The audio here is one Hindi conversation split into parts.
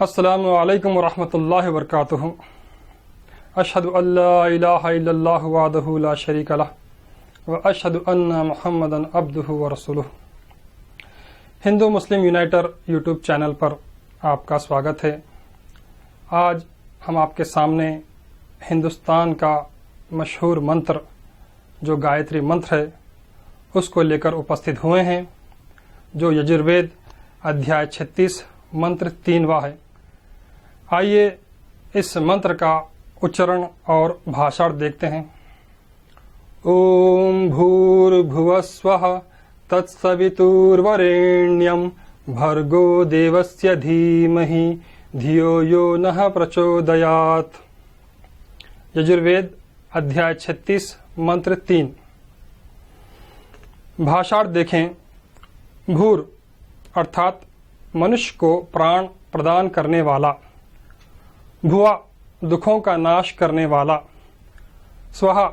अस्सलामु अलैकुम वरहमतुल्लाहि वबरकातुहू। अशहदु अल्ला इलाहा इल्लल्लाहु वहदहु ला शरीका लह व अशहदु अन्ना मुहम्मदन अब्दुहु व रसूलुहु। हिंदू मुस्लिम यूनाइटर यूट्यूब चैनल पर आपका स्वागत है। आज हम आपके सामने हिंदुस्तान का मशहूर मंत्र जो गायत्री मंत्र है उसको लेकर उपस्थित हुए हैं, जो यजुर्वेद अध्याय 36 मंत्र 3वां है। आइए इस मंत्र का उच्चारण और भाषण देखते हैं। ओम भूर्भुवस्वः तत्सवितुर्वरेण्यं भर्गो देवस्य धीमहि धियो यो नः प्रचोदयात्। यजुर्वेद अध्याय 36 मंत्र 3। भाषार्थ देखें। भूर अर्थात मनुष्य को प्राण प्रदान करने वाला, भुवा दुखों का नाश करने वाला, स्वः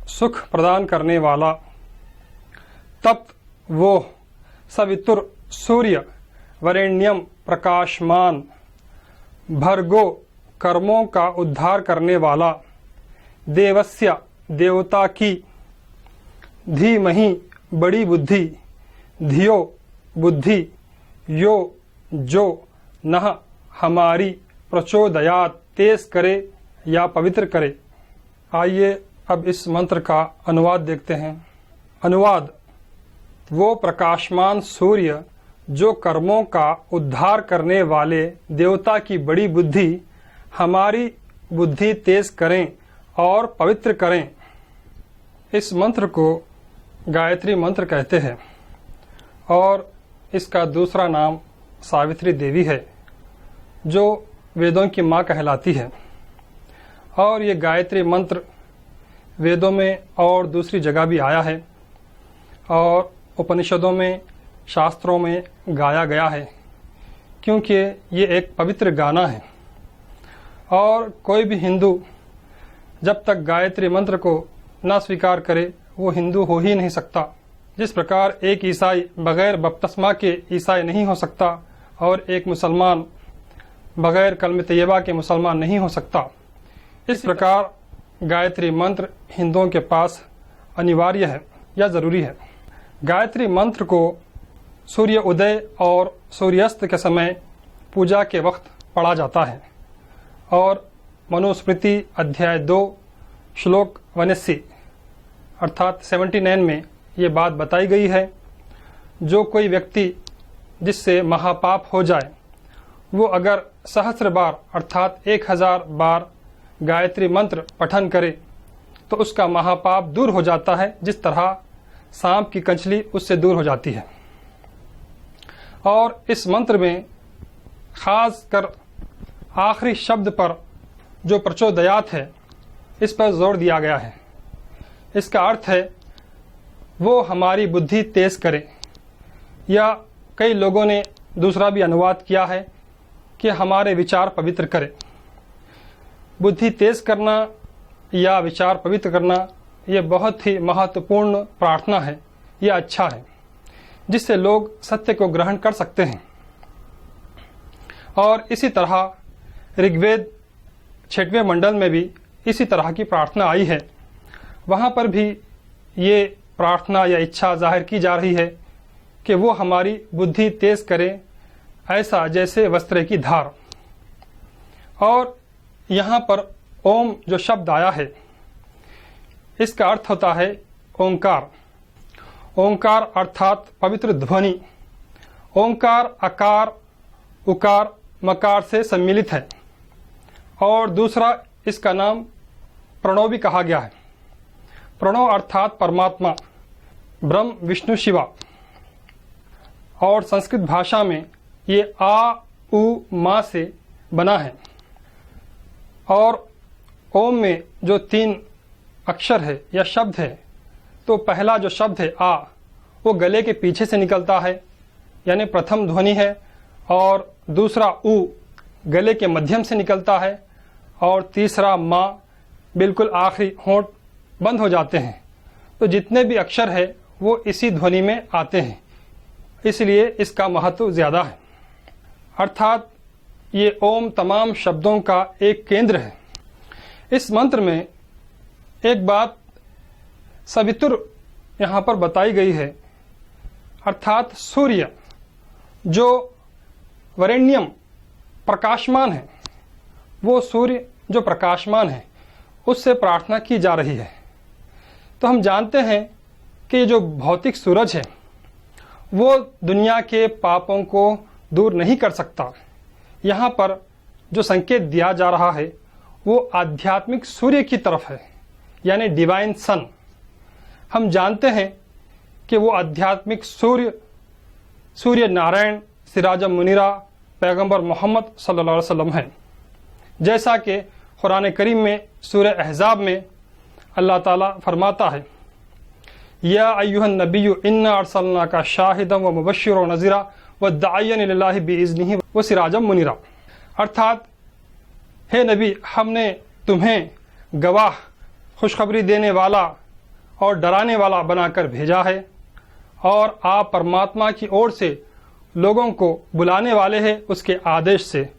सुख प्रदान करने वाला, तप्त वो सवितुर सूर्य, वरेण्यम प्रकाशमान, भर्गो कर्मों का उद्धार करने वाला, देवस्य देवता की, धीमहि बड़ी बुद्धि, धियो बुद्धि, यो जो, नह हमारी, प्रचोदयात तेज करे या पवित्र करे। आइए अब इस मंत्र का अनुवाद देखते हैं। अनुवाद। वो प्रकाशमान सूर्य जो कर्मों का उद्धार करने वाले देवता की बड़ी बुद्धि हमारी बुद्धि तेज करें और पवित्र करें। इस मंत्र को गायत्री मंत्र कहते हैं और इसका दूसरा नाम सावित्री देवी है, जो वेदों की माँ कहलाती है। और ये गायत्री मंत्र वेदों में और दूसरी जगह भी आया है और उपनिषदों में, शास्त्रों में गाया गया है, क्योंकि ये एक पवित्र गाना है। और कोई भी हिंदू जब तक गायत्री मंत्र को न स्वीकार करे वो हिंदू हो ही नहीं सकता। जिस प्रकार एक ईसाई बगैर बपतिस्मा के ईसाई नहीं हो सकता और एक मुसलमान बगैर कलमे तैयबा के मुसलमान नहीं हो सकता, इस प्रकार गायत्री मंत्र हिंदुओं के पास अनिवार्य है या ज़रूरी है। गायत्री मंत्र को सूर्य उदय और सूर्यास्त के समय पूजा के वक्त पढ़ा जाता है और मनुस्मृति अध्याय 2 श्लोक 79 अर्थात 79 में ये बात बताई गई है। जो कोई व्यक्ति जिससे महापाप हो जाए वो अगर सहस्र बार अर्थात 1000 बार गायत्री मंत्र पठन करे तो उसका महापाप दूर हो जाता है, जिस तरह सांप की कंचली उससे दूर हो जाती है। और इस मंत्र में खास कर आखिरी शब्द पर जो प्रचोदयात है इस पर जोर दिया गया है। इसका अर्थ है वो हमारी बुद्धि तेज करे, या कई लोगों ने दूसरा भी अनुवाद किया है कि हमारे विचार पवित्र करे। बुद्धि तेज करना या विचार पवित्र करना ये बहुत ही महत्वपूर्ण प्रार्थना है, यह अच्छा है, जिससे लोग सत्य को ग्रहण कर सकते हैं। और इसी तरह ऋग्वेद 6वें मंडल में भी इसी तरह की प्रार्थना आई है। वहाँ पर भी ये प्रार्थना या इच्छा जाहिर की जा रही है कि वो हमारी बुद्धि तेज करे, ऐसा जैसे वस्त्र की धार। और यहाँ पर ओम जो शब्द आया है इसका अर्थ होता है ओंकार। ओंकार अर्थात पवित्र ध्वनि। ओंकार अकार उकार मकार से सम्मिलित है। और दूसरा इसका नाम प्रणव भी कहा गया है। प्रणव अर्थात परमात्मा, ब्रह्म विष्णु शिवा। और संस्कृत भाषा में ये आ उ मा से बना है। और ओम में जो 3 अक्षर है या शब्द है, तो पहला जो शब्द है आ, वो गले के पीछे से निकलता है, यानी प्रथम ध्वनि है। और दूसरा उ गले के मध्यम से निकलता है। और तीसरा मा बिल्कुल आखिरी होंठ बंद हो जाते हैं। तो जितने भी अक्षर है वो इसी ध्वनि में आते हैं, इसलिए इसका महत्व ज़्यादा है। अर्थात ये ओम तमाम शब्दों का एक केंद्र है। इस मंत्र में एक बात सवितुर यहाँ पर बताई गई है, अर्थात सूर्य जो वरेण्यम प्रकाशमान है, वो सूर्य जो प्रकाशमान है उससे प्रार्थना की जा रही है। तो हम जानते हैं कि जो भौतिक सूरज है वो दुनिया के पापों को दूर नहीं कर सकता। यहाँ पर जो संकेत दिया जा रहा है वो आध्यात्मिक सूर्य की तरफ है, यानी डिवाइन सन। हम जानते हैं कि वो आध्यात्मिक सूर्य नारायण सिराज मुनीरा पैगंबर मोहम्मद सल्लल्लाहु अलैहि वसल्लम हैं। जैसा कि कुरान करीम में सूरह अहज़ाब में अल्लाह ताला फरमाता है, या अय्युहन नबिय्यु इन्ना अर्सलनाका शाहिदन व मुबश्शिरन व नज़ीरा व दाइयन इलल्लाहि बिइज़्निहि व सिराजम मुनीरा। अर्थात हे नबी, हमने तुम्हें गवाह, खुशखबरी देने वाला और डराने वाला बनाकर भेजा है और आप परमात्मा की ओर से लोगों को बुलाने वाले हैं उसके आदेश से,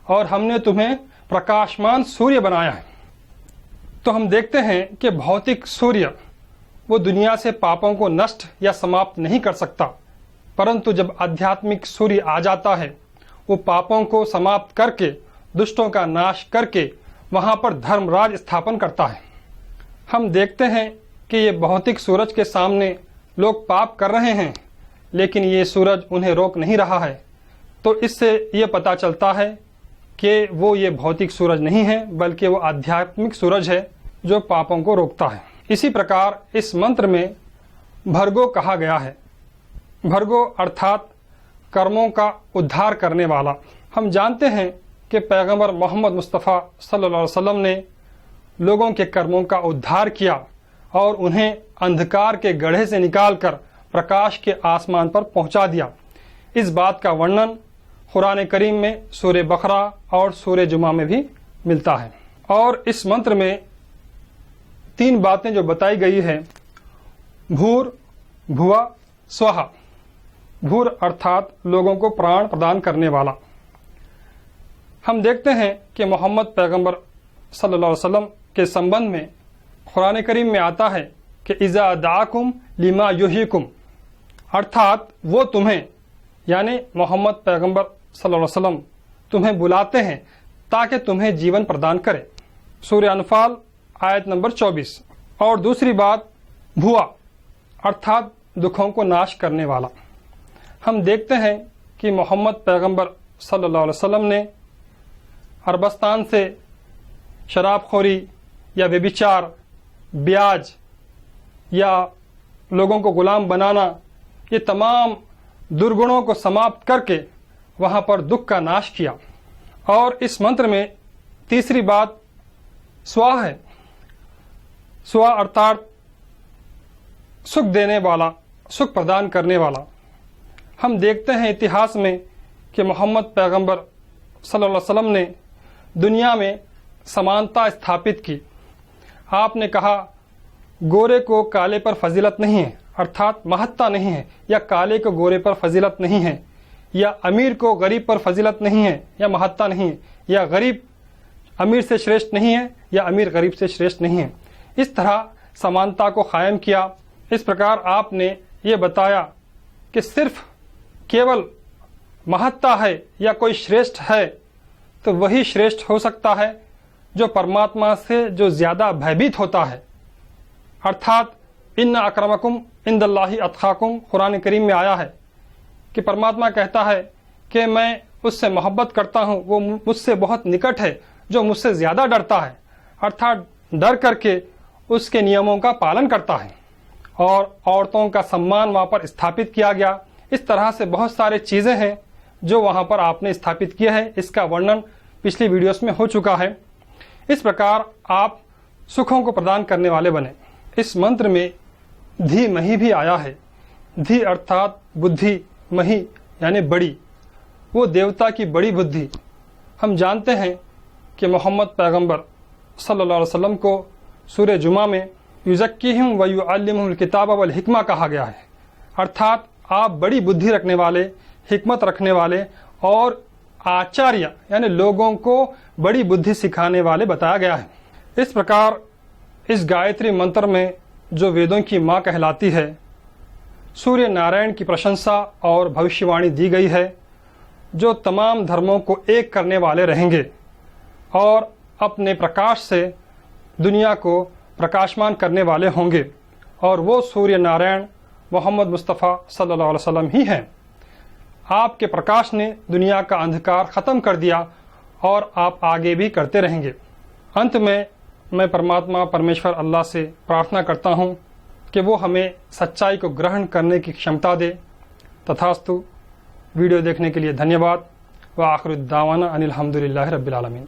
और हमने तुम्हें प्रकाशमान सूर्य बनाया है। तो हम देखते हैं कि भौतिक सूर्य वो दुनिया से पापों को नष्ट या समाप्त नहीं कर सकता, परंतु जब आध्यात्मिक सूर्य आ जाता है वो पापों को समाप्त करके, दुष्टों का नाश करके वहाँ पर धर्मराज स्थापन करता है। हम देखते हैं कि ये भौतिक सूरज के सामने लोग पाप कर रहे हैं, लेकिन ये सूरज उन्हें रोक नहीं रहा है। तो इससे ये पता चलता है कि वो ये भौतिक सूरज नहीं है, बल्कि वो आध्यात्मिक सूरज है जो पापों को रोकता है। इसी प्रकार इस मंत्र में भर्गो कहा गया है। भर्गो अर्थात कर्मों का उद्धार करने वाला। हम जानते हैं कि पैगंबर मोहम्मद मुस्तफ़ा सल्लल्लाहु अलैहि वसल्लम ने लोगों के कर्मों का उद्धार किया और उन्हें अंधकार के गड्ढे से निकालकर प्रकाश के आसमान पर पहुंचा दिया। इस बात का वर्णन कुरान करीम में सूरह बकरा और सूरह जुमा में भी मिलता है। और इस मंत्र में 3 बातें जो बताई गई है, भूर, भुवा, स्वाहा। भूर अर्थात लोगों को प्राण प्रदान करने वाला। हम देखते हैं कि मोहम्मद पैगंबर सल्लल्लाहु अलैहि वसल्लम के संबंध में कुरान करीम में आता है कि इज़ा दाकुम लिमा युहीकुम, अर्थात वो तुम्हें, यानी मोहम्मद पैगंबर सल्लल्लाहु अलैहि वसल्लम तुम्हें बुलाते हैं ताकि तुम्हें जीवन प्रदान करे। सूरह अनफाल आयत नंबर 24। और दूसरी बात भुआ अर्थात दुखों को नाश करने वाला। हम देखते हैं कि मोहम्मद पैगंबर सल्लल्लाहु अलैहि वसल्लम ने अरबस्तान से शराबखोरी या व्यभिचार, ब्याज या लोगों को गुलाम बनाना, ये तमाम दुर्गुणों को समाप्त करके वहाँ पर दुख का नाश किया। और इस मंत्र में तीसरी बात स्वा है। स्वा अर्थात सुख देने वाला, सुख प्रदान करने वाला। हम देखते हैं इतिहास में कि मोहम्मद पैगंबर सल्लल्लाहु अलैहि वसल्लम ने दुनिया में समानता स्थापित की। आपने कहा गोरे को काले पर फजीलत नहीं है, अर्थात महत्ता नहीं है, या काले को गोरे पर फजीलत नहीं है, या अमीर को गरीब पर फजीलत नहीं है या महत्ता नहीं है, या गरीब अमीर से श्रेष्ठ नहीं है या अमीर गरीब से श्रेष्ठ नहीं है। इस तरह समानता को कायम किया। इस प्रकार आपने ये बताया कि सिर्फ केवल महत्ता है या कोई श्रेष्ठ है तो वही श्रेष्ठ हो सकता है जो परमात्मा से जो ज़्यादा भयभीत होता है। अर्थात इन्ना अक्रमकुम इंदल्लाहि अत्काकुम, कुरान करीम में आया है कि परमात्मा कहता है कि मैं उससे मोहब्बत करता हूँ, वो मुझसे बहुत निकट है जो मुझसे ज़्यादा डरता है, अर्थात डर करके उसके नियमों का पालन करता है। और औरतों का सम्मान वहाँ पर स्थापित किया गया। इस तरह से बहुत सारे चीज़ें हैं जो वहाँ पर आपने स्थापित किया है। इसका वर्णन पिछली वीडियोस में हो चुका है। इस प्रकार आप सुखों को प्रदान करने वाले बने। इस मंत्र में धी मही भी आया है। धी अर्थात बुद्धि, मही यानी बड़ी, वो देवता की बड़ी बुद्धि। हम जानते हैं कि मोहम्मद पैगंबर सल्लल्लाहु अलैहि वसल्लम को सूरह जुमा में युज़क्कीहिम व युअल्लिमुहुल किताब वल हिकमा कहा गया है। अर्थात आप बड़ी बुद्धि रखने वाले, हिकमत रखने वाले और आचार्य यानी लोगों को बड़ी बुद्धि सिखाने वाले बताया गया है। इस प्रकार इस गायत्री मंत्र में जो वेदों की मां कहलाती है, सूर्य नारायण की प्रशंसा और भविष्यवाणी दी गई है, जो तमाम धर्मों को एक करने वाले रहेंगे और अपने प्रकाश से दुनिया को प्रकाशमान करने वाले होंगे, और वो सूर्य नारायण मोहम्मद मुस्तफ़ा सल्लल्लाहु अलैहि वसल्लम ही हैं। आपके प्रकाश ने दुनिया का अंधकार ख़त्म कर दिया और आप आगे भी करते रहेंगे। अंत में मैं परमात्मा परमेश्वर अल्लाह से प्रार्थना करता हूँ कि वो हमें सच्चाई को ग्रहण करने की क्षमता दे। तथास्तु। वीडियो देखने के लिए धन्यवाद। व आखिर दावाना अनिल हम्दुलिल्लाहि रब्बिल आलमीन।